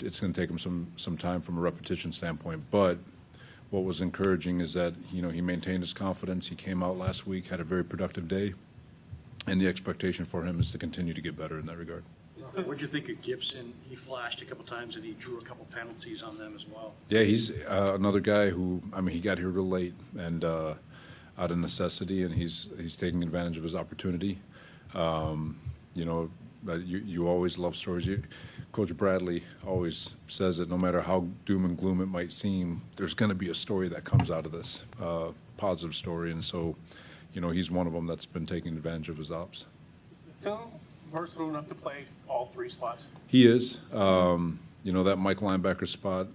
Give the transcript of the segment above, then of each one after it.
it's going to take him some time from a repetition standpoint. But what was encouraging is that he maintained his confidence. He came out last week, had a very productive day, and the expectation for him is to continue to get better in that regard. What did you think of Gibson? He flashed a couple times and he drew a couple penalties on them as well. Yeah, he's another guy who, he got here real late and out of necessity, and he's taking advantage of his opportunity. You always love stories. Coach Bradley always says that no matter how doom and gloom it might seem, there's going to be a story that comes out of this, positive story. And so, he's one of them that's been taking advantage of his ops. So versatile enough to play all three spots. He is. That Mike linebacker spot,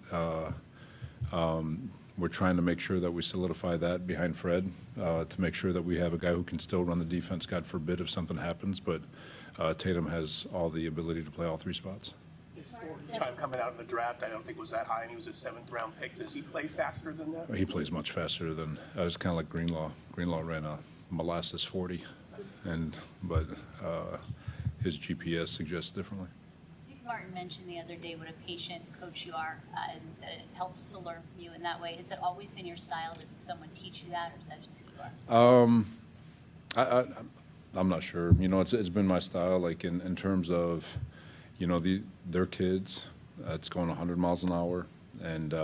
we're trying to make sure that we solidify that behind Fred to make sure that we have a guy who can still run the defense, God forbid, if something happens. But Tatum has all the ability to play all three spots. His time coming out in the draft, I don't think was that high, and he was a 7th-round pick. Does he play faster than that? He plays much faster than – it's kind of like Greenlaw. Greenlaw ran a molasses 40, but his GPS suggests differently. I think Martin mentioned the other day what a patient coach you are, and that it helps to learn from you in that way. Has it always been your style? Did someone teach you that, or is that just who you are? I'm not sure. It's been my style. Like in terms of, their kids. It's going 100 miles an hour, and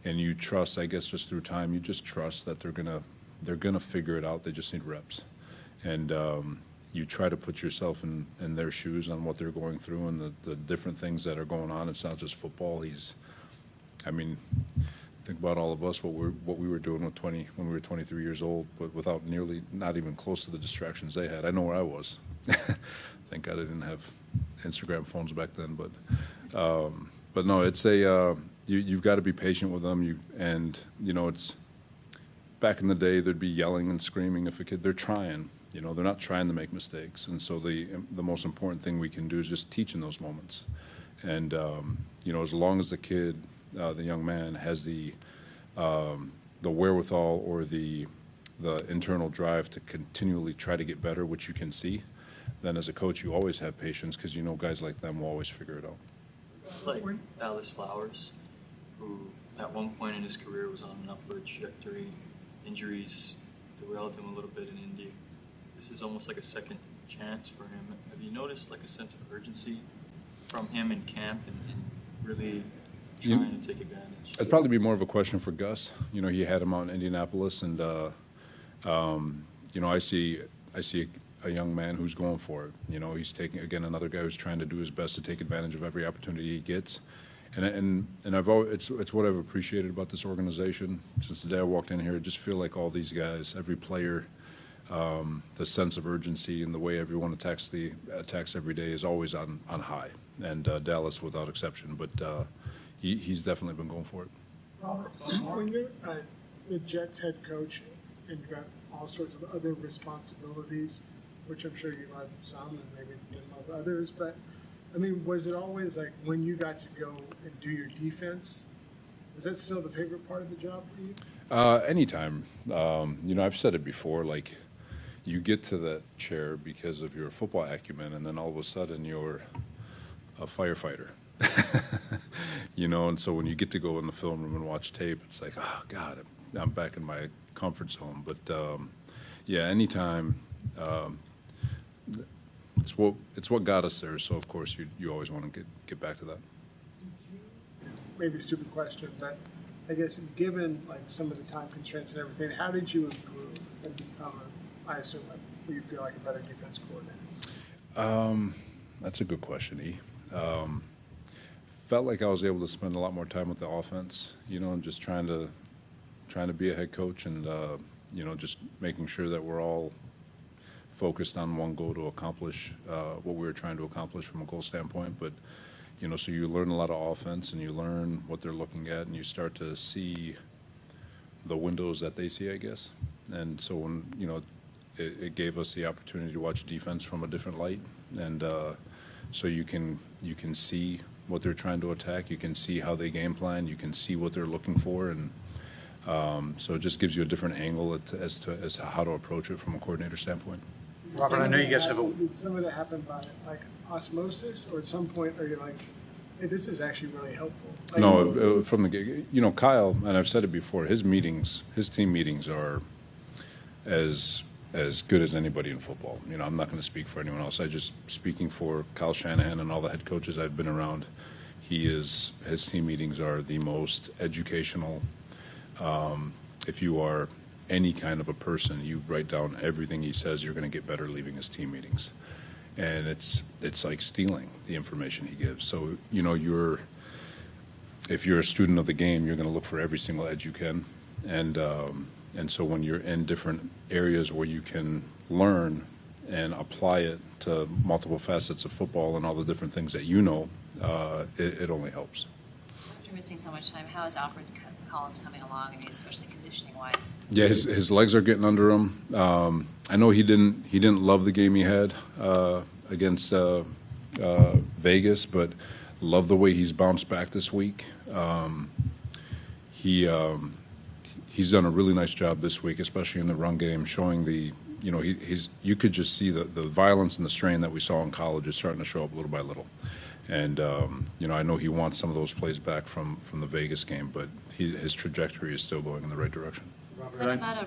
you trust. I guess just through time, you just trust that they're gonna figure it out. They just need reps, and you try to put yourself in their shoes on what they're going through and the different things that are going on. It's not just football. Think about all of us, what we were doing when we were 23 years old, but without not even close to the distractions they had. I know where I was. Thank God I didn't have Instagram phones back then, but no, it's you've got to be patient with them. It's back in the day there'd be yelling and screaming if a kid, they're trying. They're not trying to make mistakes, and so the most important thing we can do is just teach in those moments. And as long as the kid, the young man, has the wherewithal or the internal drive to continually try to get better, which you can see, then as a coach you always have patience because guys like them will always figure it out. Like Dallas Flowers, who at one point in his career was on an upward trajectory. Injuries derailed him a little bit in Indy. This is almost like a second chance for him. Have you noticed like a sense of urgency from him in camp and really trying to take advantage? It'd probably be more of a question for Gus. He had him out in Indianapolis, and I see a young man who's going for it. He's taking, again, another guy who's trying to do his best to take advantage of every opportunity he gets. And I've always, it's what I've appreciated about this organization since the day I walked in here. I just feel like all these guys, every player, the sense of urgency and the way everyone attacks every day is always on high. And Dallas without exception, but he's definitely been going for it. Robert, when you're the Jets head coach and you've got all sorts of other responsibilities, which I'm sure you love some and maybe didn't love others, but was it always like when you got to go and do your defense, is that still the favorite part of the job for you? Anytime. I've said it before, like you get to that chair because of your football acumen, and then all of a sudden you're a firefighter. And so when you get to go in the film room and watch tape, it's like, oh God, I'm back in my comfort zone. But anytime, it's what got us there. So of course you always want to get back to that. Maybe a stupid question, but I guess given like some of the time constraints and everything, how did you improve and become I assume you feel like a better defense coordinator? That's a good question, E. Felt like I was able to spend a lot more time with the offense, and just trying to be a head coach and, just making sure that we're all focused on one goal to accomplish what we were trying to accomplish from a goal standpoint. But, so you learn a lot of offense and you learn what they're looking at and you start to see the windows that they see, I guess. And so when, it gave us the opportunity to watch defense from a different light. And so you can see what they're trying to attack. You can see how they game plan. You can see what they're looking for, and so it just gives you a different angle as to how to approach it from a coordinator standpoint. Robert, I know you guys have Did some of that happen by like osmosis, or at some point are you like, Hey, this is actually really helpful. No, from the gig, Kyle, and I've said it before, his team meetings are as good as anybody in football. I'm not going to speak for anyone else. I just speaking for Kyle Shanahan and all the head coaches I've been around. His team meetings are the most educational. If you are any kind of a person, you write down everything he says, you're going to get better leaving his team meetings. And it's like stealing the information he gives. So, if you're a student of the game, you're going to look for every single edge you can. And so when you're in different areas where you can learn and apply it to multiple facets of football and all the different things that it only helps. After missing so much time, how is Alfred Collins coming along? I mean, especially conditioning-wise. Yeah, his legs are getting under him. I know he didn't love the game he had against Vegas, but love the way he's bounced back this week. He's done a really nice job this week, especially in the run game, showing you could just see the violence and the strain that we saw in college is starting to show up little by little. And, I know he wants some of those plays back from the Vegas game, but his trajectory is still going in the right direction. Put him out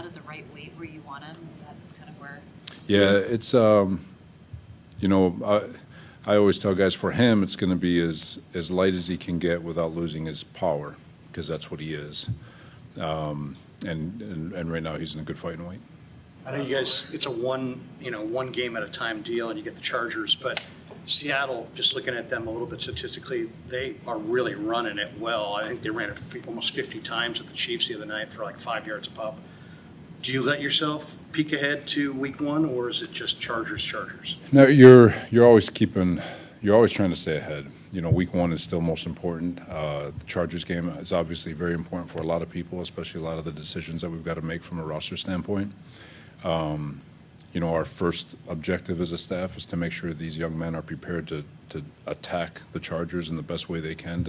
of the right weight where you want him? Is that kind of where? Yeah, it's, I always tell guys for him it's going to be as light as he can get without losing his power, because that's what he is. And right now he's in a good fighting weight. I know you guys, it's a one game at a time deal, and you get the Chargers, but Seattle, just looking at them a little bit statistically, they are really running it well. I think they ran it almost 50 times at the Chiefs the other night for like 5 yards a pop. Do you let yourself peek ahead to week one, or is it just Chargers? No, you're always trying to stay ahead. Week one is still most important. The Chargers game is obviously very important for a lot of people, especially a lot of the decisions that we've got to make from a roster standpoint. Our first objective as a staff is to make sure these young men are prepared to attack the Chargers in the best way they can,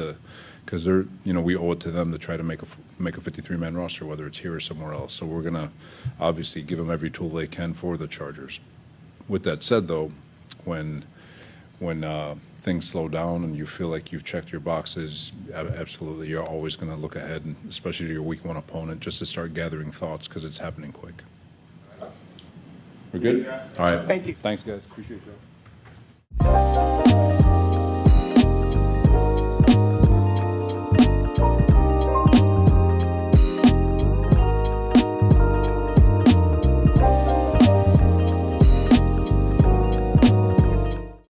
because we owe it to them to try to make a 53-man roster, whether it's here or somewhere else. So we're going to obviously give them every tool they can for the Chargers. With that said, though, when things slow down and you feel like you've checked your boxes, absolutely, you're always going to look ahead, and especially to your week one opponent, just to start gathering thoughts, because it's happening quick. We're good? All right. Thank you. Thanks, guys. Appreciate you.